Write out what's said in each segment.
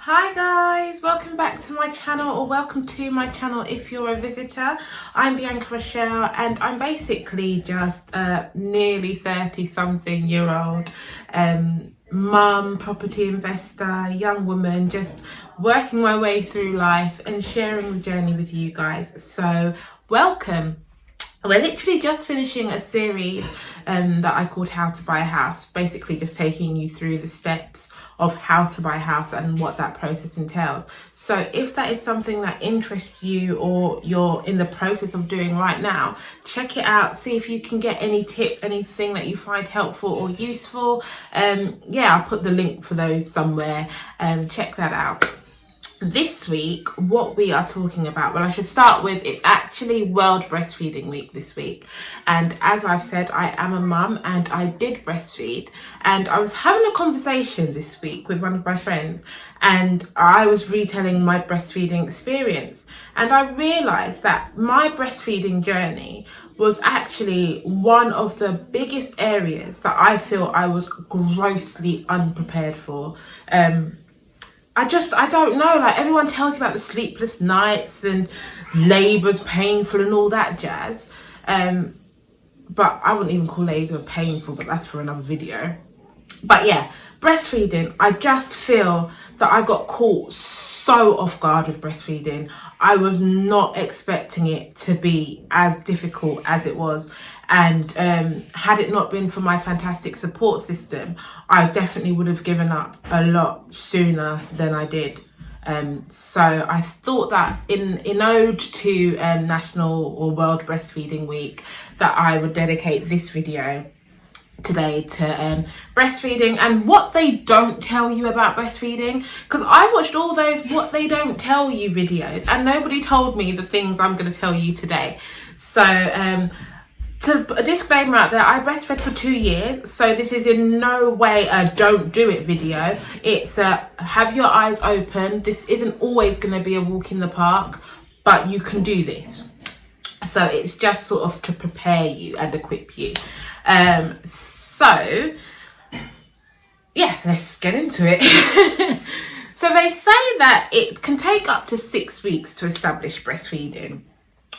Hi guys, welcome back to my channel, or welcome to my channel if you're a visitor. I'm Bianca and I'm basically just a nearly 30-something-year-old mum, property investor, young woman, just working my way through life and sharing the journey with you guys. So welcome. We're literally just finishing a series that I called How to Buy a House, basically just taking you through the steps of how to buy a house and what that process entails. So if that is something that interests you or you're in the process of doing right now, check it out, see if you can get any tips, anything that you find helpful or useful. Yeah, I'll put the link for those somewhere. Check that out. This week, what we are talking about, well, I should start with, it's actually World Breastfeeding Week this week. And as I've said, I am a mum and I did breastfeed. And I was having a conversation this week with one of my friends and I was retelling my breastfeeding experience. And I realised that my breastfeeding journey was actually one of the biggest areas that I feel I was grossly unprepared for. I don't know, like everyone tells you about the sleepless nights and labour's painful and all that jazz. But I wouldn't even call labour painful, but that's for another video. But yeah, breastfeeding, I just feel that I got caught so off guard with breastfeeding. I was not expecting it to be as difficult as it was. And had it not been for my fantastic support system, I definitely would have given up a lot sooner than I did. So I thought that in ode to National or World Breastfeeding Week, that I would dedicate this video today to breastfeeding and what they don't tell you about breastfeeding, because I watched all those what they don't tell you videos and nobody told me the things I'm going to tell you today. So a disclaimer out there, I breastfed for 2 years, so this is in no way a don't do it video. It's a have your eyes open. This isn't always going to be a walk in the park, but you can do this. So it's just sort of to prepare you and equip you. So yeah, let's get into it. So they say that it can take up to 6 weeks to establish breastfeeding.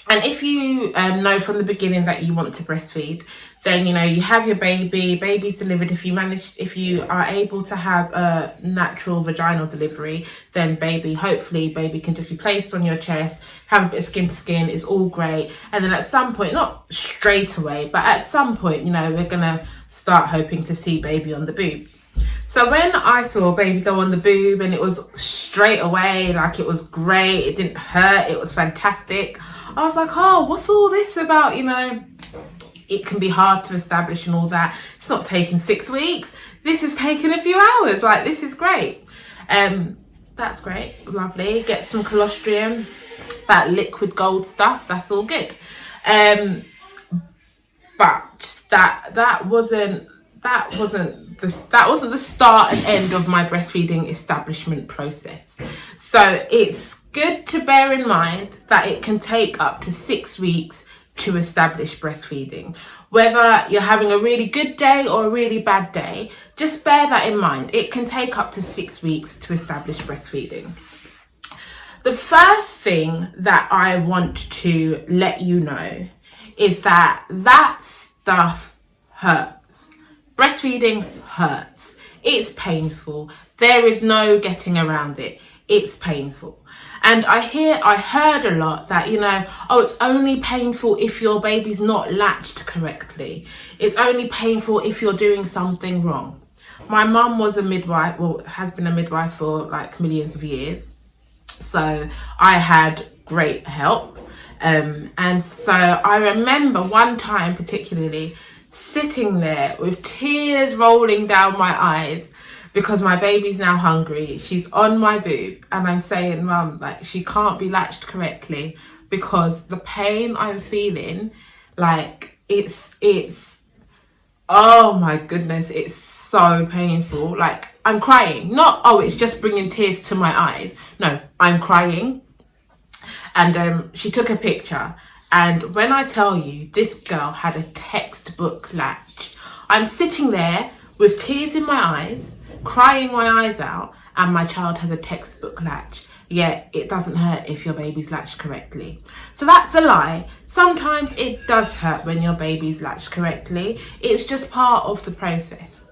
And if you know from the beginning that you want to breastfeed, then, you know, you have your baby's delivered. If you are able to have a natural vaginal delivery, then hopefully baby can just be placed on your chest, have a bit of skin to skin, it's all great. And then at some point, not straight away, but at some point, you know, we're gonna start hoping to see baby on the boob. So when I saw baby go on the boob and it was straight away, like it was great, it didn't hurt, it was fantastic, I was like, oh, what's all this about? You know, it can be hard to establish and all that. It's not taking 6 weeks. This is taking a few hours. Like, this is great. That's great. Lovely. Get some colostrum, that liquid gold stuff. That's all good. But that wasn't the start and end of my breastfeeding establishment process. So it's good to bear in mind that it can take up to 6 weeks to establish breastfeeding. Whether you're having a really good day or a really bad day, just bear that in mind. It can take up to 6 weeks to establish breastfeeding. The first thing that I want to let you know is that stuff hurts. Breastfeeding hurts. It's painful. There is no getting around it. It's painful. And I heard a lot that, you know, oh, it's only painful if your baby's not latched correctly. It's only painful if you're doing something wrong. My mum was a midwife, well, has been a midwife for like millions of years. So I had great help. And so I remember one time particularly sitting there with tears rolling down my eyes, because my baby's now hungry, she's on my boob, and I'm saying, Mum, like, she can't be latched correctly because the pain I'm feeling, like, it's, oh my goodness, it's so painful. Like, I'm crying. Not, oh, it's just bringing tears to my eyes. No, I'm crying. And she took a picture. And when I tell you, this girl had a textbook latch. I'm sitting there with tears in my eyes, crying my eyes out, and my child has a textbook latch. Yeah, it doesn't hurt if your baby's latched correctly. So that's a lie. Sometimes it does hurt when your baby's latched correctly. It's just part of the process.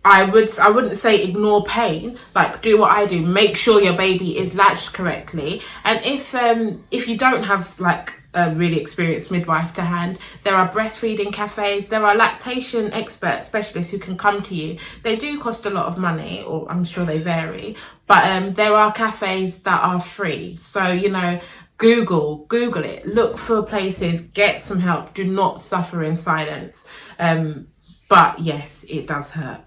I wouldn't say ignore pain. Like, do what I do. Make sure your baby is latched correctly. And if you don't have like a really experienced midwife to hand, there are breastfeeding cafes, there are lactation expert specialists who can come to you. They do cost a lot of money, or I'm sure they vary, but there are cafes that are free. So, you know, Google it, look for places, get some help. Do not suffer in silence. But yes, it does hurt.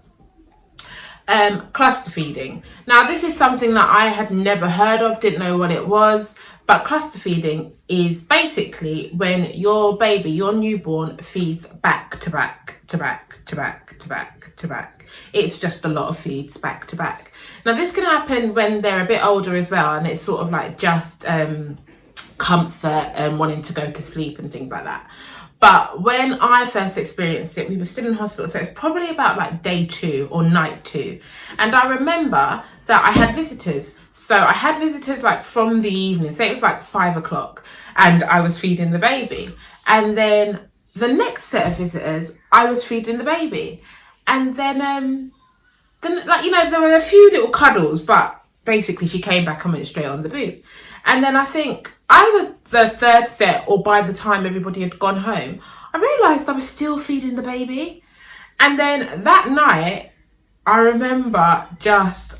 Cluster feeding. Now, this is something that I had never heard of, didn't know what it was. But cluster feeding is basically when your baby, your newborn, feeds back to back to back to back to back to back. It's just a lot of feeds back to back. Now, this can happen when they're a bit older as well, and it's sort of like just comfort and wanting to go to sleep and things like that. But when I first experienced it, we were still in hospital, so it's probably about like day 2 or night 2. And I remember that I had visitors. So I had visitors like from the evening, say it was like 5 o'clock, and I was feeding the baby. And then the next set of visitors, I was feeding the baby. And then like, you know, there were a few little cuddles, but basically she came back and went straight on the boob. And then I think either the third set or by the time everybody had gone home, I realised I was still feeding the baby. And then that night, I remember just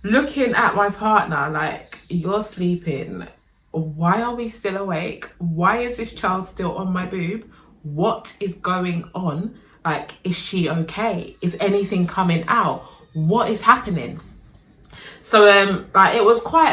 looking at my partner like, you're sleeping. Why are we still awake? Why is this child still on my boob? What is going on? Like, is she okay? Is anything coming out? What is happening? So like, it was quite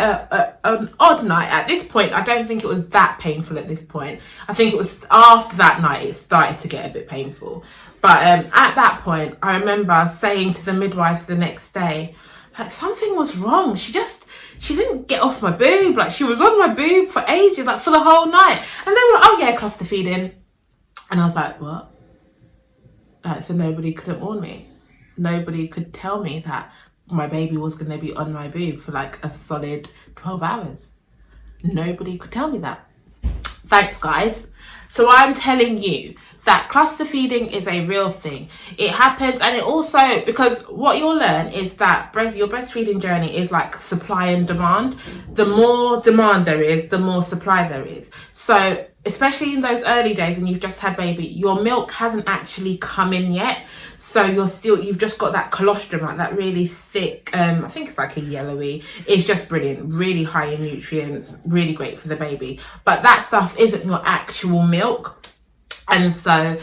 an odd night. At this point, I don't think it was that painful at this point. I think it was after that night it started to get a bit painful. But at that point, I remember saying to the midwives the next day, like, something was wrong. She didn't get off my boob. Like, she was on my boob for ages, like for the whole night. And they were like, oh yeah, cluster feeding. And I was like, what? Like, so nobody could have warned me. Nobody could tell me that my baby was going to be on my boob for like a solid 12 hours. Nobody could tell me that. Thanks, guys. So I'm telling you that cluster feeding is a real thing. It happens, and it also, because what you'll learn is that your breastfeeding journey is like supply and demand. The more demand there is, the more supply there is. So especially in those early days when you've just had baby, your milk hasn't actually come in yet. So you've just got that colostrum, like that really thick, I think it's like a yellowy. It's just brilliant, really high in nutrients, really great for the baby. But that stuff isn't your actual milk. And so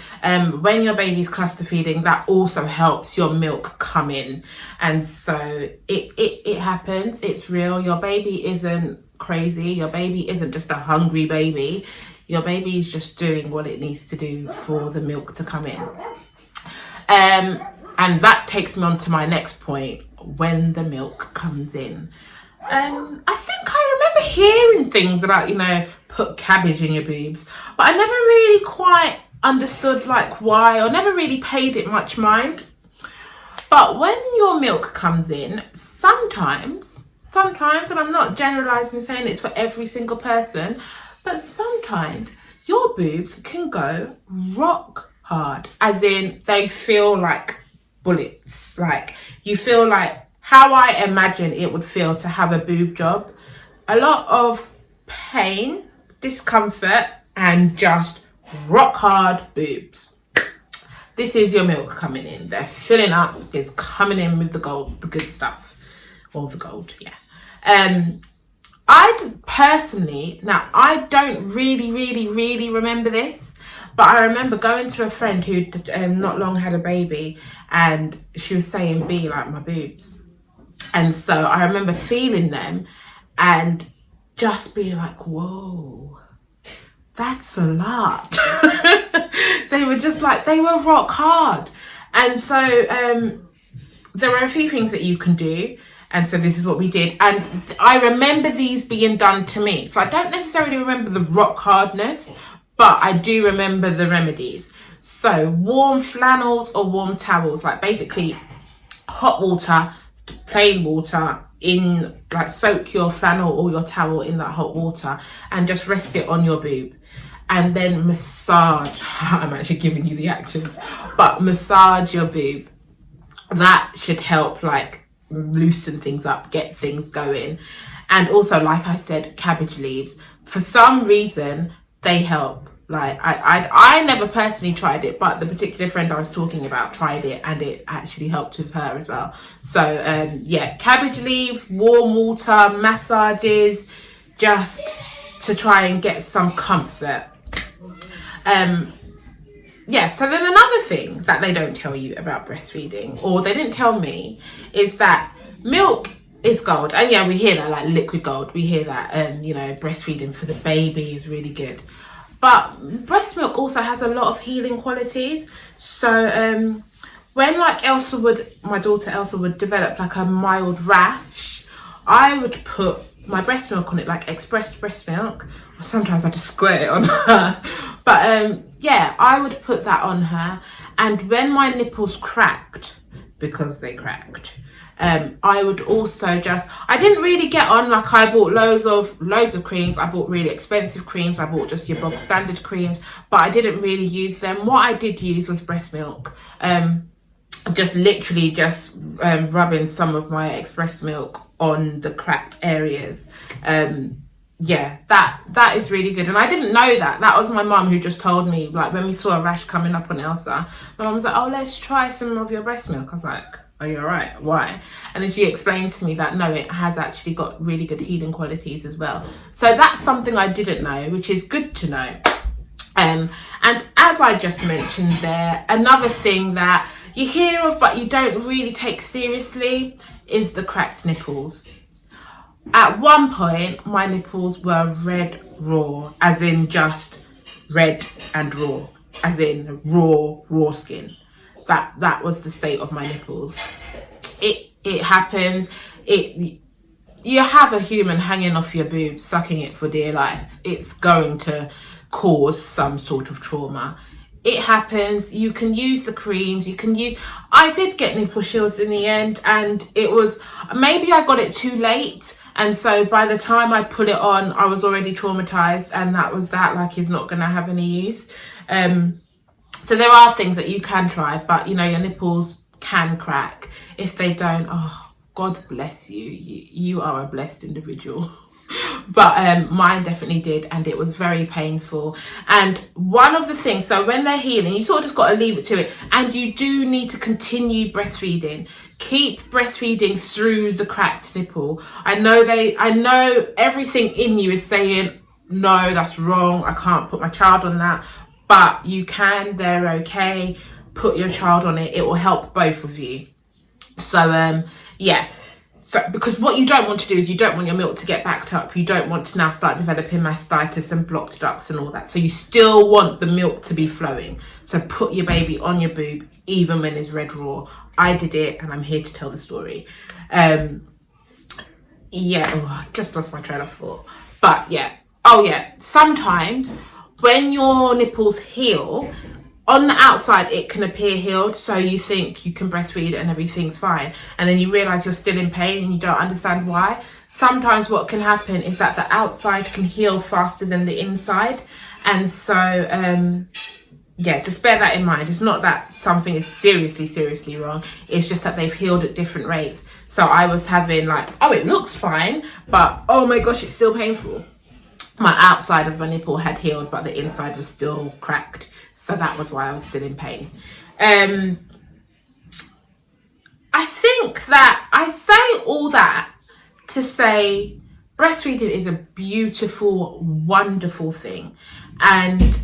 when your baby's cluster feeding, that also helps your milk come in. And so it happens, it's real. Your baby isn't crazy. Your baby isn't just a hungry baby. Your baby is just doing what it needs to do for the milk to come in. And that takes me on to my next point, when the milk comes in. I think I remember hearing things about, you know, put cabbage in your boobs, but I never really quite understood like why, or never really paid it much mind. But when your milk comes in, sometimes, and I'm not generalizing, saying it's for every single person, but sometimes your boobs can go rock hard, as in they feel like bullets. Like, you feel like how I imagine it would feel to have a boob job. A lot of pain, discomfort, and just rock hard boobs. This is your milk coming in. They're filling up. It's coming in with the gold, the good stuff, or the gold. Yeah. I personally, now I don't really remember this, but I remember going to a friend who not long had a baby, and she was saying, "Be like my boobs," and so I remember feeling them and just being like, "Whoa, that's a lot." They were just like, they were rock hard. And so there were a few things that you can do. And so this is what we did. And I remember these being done to me. So I don't necessarily remember the rock hardness, but I do remember the remedies. So warm flannels or warm towels, like basically hot water, plain water in, like, soak your flannel or your towel in that hot water and just rest it on your boob, and then massage. I'm actually giving you the actions, but massage your boob. That should help, like, loosen things up, get things going. And also, like I said, cabbage leaves, for some reason they help. Like, I never personally tried it, but the particular friend I was talking about tried it, and it actually helped with her as well. So yeah, cabbage leaves, warm water, massages, just to try and get some comfort. Yeah, so then another thing that they don't tell you about breastfeeding, or they didn't tell me, is that milk is gold. And yeah, we hear that, like liquid gold. We hear that, you know, breastfeeding for the baby is really good. But breast milk also has a lot of healing qualities. So when, like, my daughter Elsa would develop like a mild rash, I would put my breast milk on it, like expressed breast milk. Or sometimes I just squirt it on her. But yeah, I would put that on her. And when my nipples cracked, because they cracked, I would also I didn't really get on, like, I bought loads of creams. I bought really expensive creams. I bought just your bog standard creams, but I didn't really use them. What I did use was breast milk. Just literally rubbing some of my expressed milk on the cracked areas. Yeah, that is really good. And I didn't know that. That was my mum who just told me, like, when we saw a rash coming up on Elsa, my mum was like, oh, let's try some of your breast milk. I was like, are you all right? Why? And then she explained to me that no, it has actually got really good healing qualities as well. So that's something I didn't know, which is good to know. And as I just mentioned there, another thing that you hear of but you don't really take seriously is the cracked nipples. At one point, my nipples were red raw, as in just red and raw, as in raw skin. That was the state of my nipples. It happens. You have a human hanging off your boobs, sucking it for dear life. It's going to cause some sort of trauma. It happens. You can use the creams. I did get nipple shields in the end, and it was, maybe I got it too late, and so by the time I put it on, I was already traumatized, and that was that. Like, it's not going to have any use. So there are things that you can try, but, you know, your nipples can crack. If they don't, oh, God bless you. You are a blessed individual. But mine definitely did, and it was very painful. And one of the things, so when they're healing, you sort of just got to leave it to it, and you do need to continue breastfeeding. Keep breastfeeding through the cracked nipple. I know everything in you is saying, no, that's wrong, I can't put my child on that. But you can, they're okay. Put your child on it. It will help both of you. So, yeah. So, because what you don't want to do is you don't want your milk to get backed up. You don't want to now start developing mastitis and blocked ducts and all that. So you still want the milk to be flowing. So put your baby on your boob, even when it's red raw. I did it, and I'm here to tell the story. Yeah, I just lost my train of thought. But yeah. Oh yeah, sometimes when your nipples heal, on the outside it can appear healed, so you think you can breastfeed and everything's fine, and then you realize you're still in pain and you don't understand why. Sometimes what can happen is that the outside can heal faster than the inside, and so yeah, just bear that in mind. It's not that something is seriously wrong, it's just that they've healed at different rates. So I was having, like, oh, it looks fine, but oh my gosh, it's still painful. My outside of my nipple had healed, but the inside was still cracked. So that was why I was still in pain. I think that I say all that to say breastfeeding is a beautiful, wonderful thing. And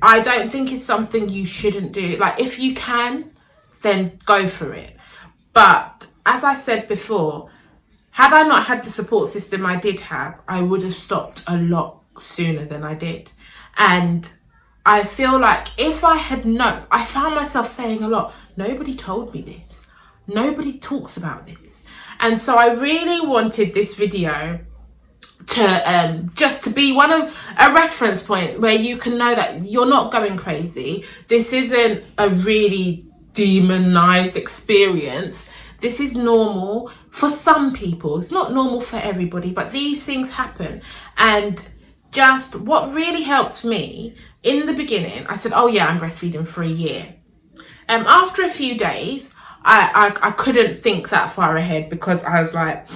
I don't think it's something you shouldn't do. Like, if you can, then go for it. But as I said before, had I not had the support system I did have, I would have stopped a lot sooner than I did. And I feel like if I had known, I found myself saying a lot, nobody told me this. Nobody talks about this. And so I really wanted this video to just to be a reference point where you can know that you're not going crazy. This isn't a really demonized experience. This is normal for some people. It's not normal for everybody, but these things happen. And just what really helped me in the beginning, I said, oh yeah, I'm breastfeeding for a year. After a few days, I couldn't think that far ahead, because I was like,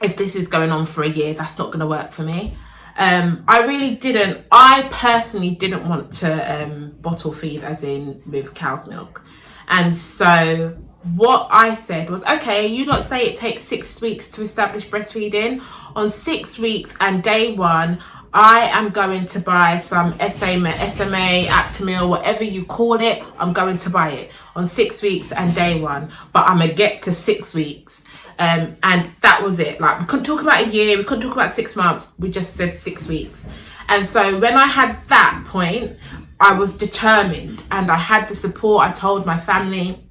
if this is going on for a year, that's not going to work for me. I personally didn't want to bottle feed, as in with cow's milk. And so what I said was, okay, you lot say it takes 6 weeks to establish breastfeeding. On 6 weeks and day 1, I am going to buy some SMA, Actimel, whatever you call it. I'm going to buy it on 6 weeks and day 1, but I'm gonna get to 6 weeks. And that was it. Like, we couldn't talk about a year, we couldn't talk about 6 months, we just said 6 weeks. And so when I had that point, I was determined, and I had the support. I told my family,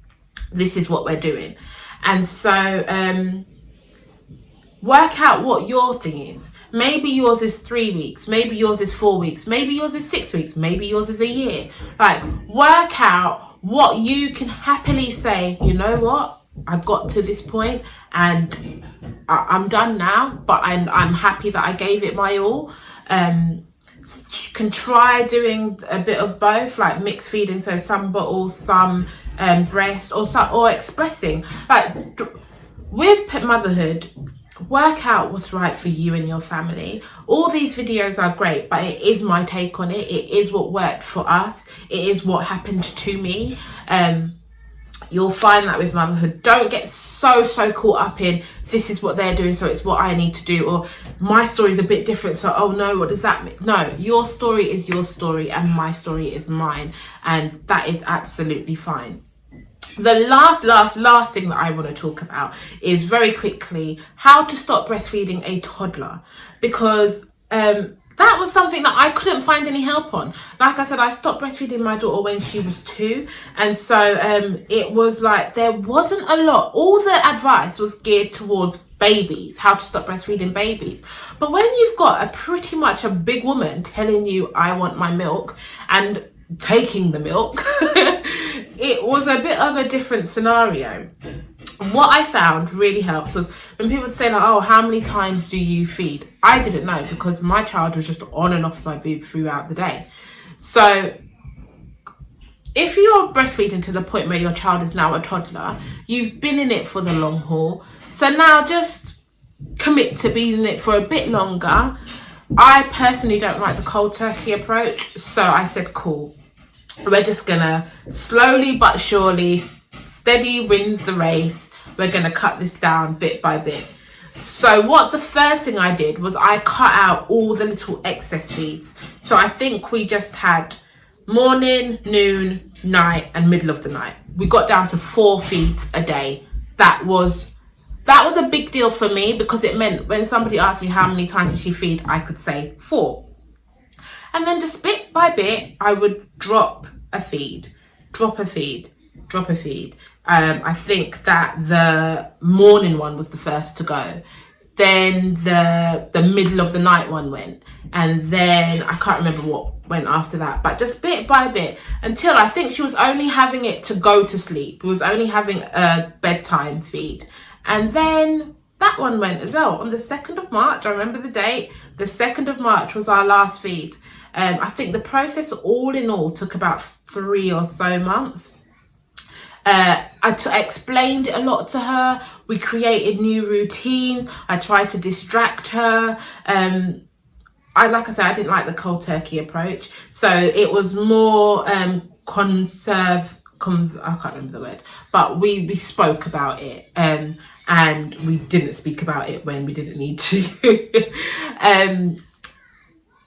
this is what we're doing. And so work out what your thing is. Maybe yours is 3 weeks, maybe yours is 4 weeks, maybe yours is 6 weeks, maybe yours is a year. Like, work out what you can happily say, you know what, I got to this point and I'm done now, but I'm happy that I gave it my all. You can try doing a bit of both, like mixed feeding, so some bottles, some breast, or expressing. Like, with motherhood, work out what's right for you and your family. All these videos are great, but it is my take on it. It is what worked for us. It is what happened to me. You'll find that with motherhood, don't get so caught up in this is what they're doing, so it's what I need to do, or my story is a bit different, so oh no, what does that mean? No, your story is your story and my story is mine, and that is absolutely fine. The last thing that I want to talk about is, very quickly, how to stop breastfeeding a toddler, because that was something that I couldn't find any help on. Like I said, I stopped breastfeeding my daughter when she was 2. And so it was like, there wasn't a lot. All the advice was geared towards babies, how to stop breastfeeding babies. But when you've got pretty much a big woman telling you, I want my milk, and taking the milk, it was a bit of a different scenario. What I found really helps was when people would say, like, oh, how many times do you feed? I didn't know, because my child was just on and off my boob throughout the day. So if you're breastfeeding to the point where your child is now a toddler, you've been in it for the long haul. So now just commit to being in it for a bit longer. I personally don't like the cold turkey approach. So I said, cool, we're just gonna slowly but surely, steady wins the race. We're going to cut this down bit by bit. So what the first thing I did was I cut out all the little excess feeds. So I think we just had morning, noon, night, and middle of the night. We got down to 4 feeds a day. That was a big deal for me, because it meant when somebody asked me how many times did she feed, I could say 4. And then just bit by bit, I would drop a feed. I think that the morning one was the first to go. Then the middle of the night one went. And then I can't remember what went after that. But just bit by bit, until I think she was only having it to go to sleep. We was only having a bedtime feed. And then that one went as well. On the 2nd of March, I remember the date, the 2nd of March was our last feed. I think the process all in all took about 3 or so months. I explained it a lot to her. We created new routines. I tried to distract her. Like I said, I didn't like the cold turkey approach. So it was more I can't remember the word, but we spoke about it. And we didn't speak about it when we didn't need to.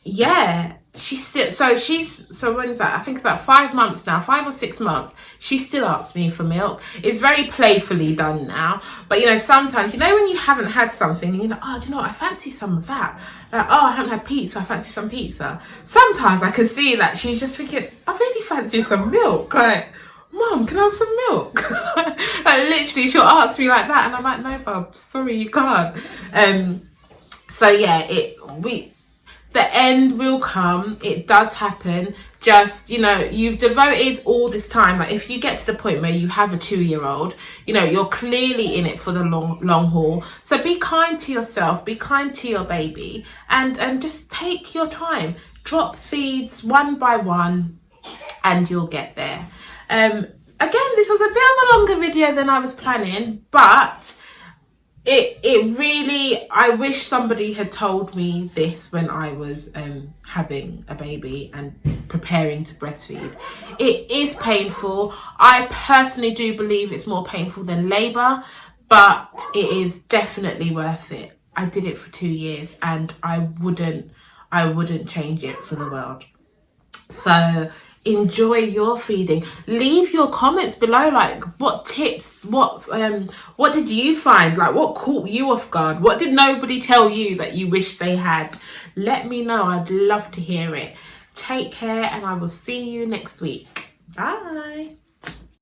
Yeah. So when is that? I think it's about 5 months now, 5 or 6 months. She still asks me for milk. It's very playfully done now. But, you know, sometimes, you know, when you haven't had something and you're like, oh, do you know what? I fancy some of that. Like, oh, I haven't had pizza. I fancy some pizza. Sometimes I can see that she's just thinking, I really fancy some milk. Like, Mum, can I have some milk? Like, literally, she'll ask me like that. And I'm like, no, bub, sorry, you can't. So, yeah, the end will come. It does happen. just, you know, you've devoted all this time. Like, if you get to the point where you have a 2-year-old, you know, you're clearly in it for the long haul. So be kind to yourself, be kind to your baby, and just take your time. Drop feeds one by one and you'll get there. Again, this was a bit of a longer video than I was planning, but it really, I wish somebody had told me this when I was having a baby and preparing to breastfeed. It is painful. I personally do believe it's more painful than labour, but it is definitely worth it. I did it for 2 years and I wouldn't change it for the world. So enjoy your feeding. Leave your comments below, like what tips, what did you find, like what caught you off guard, what did nobody tell you that you wish they had? Let me know. I'd love to hear it. Take care and I will see you next week. Bye.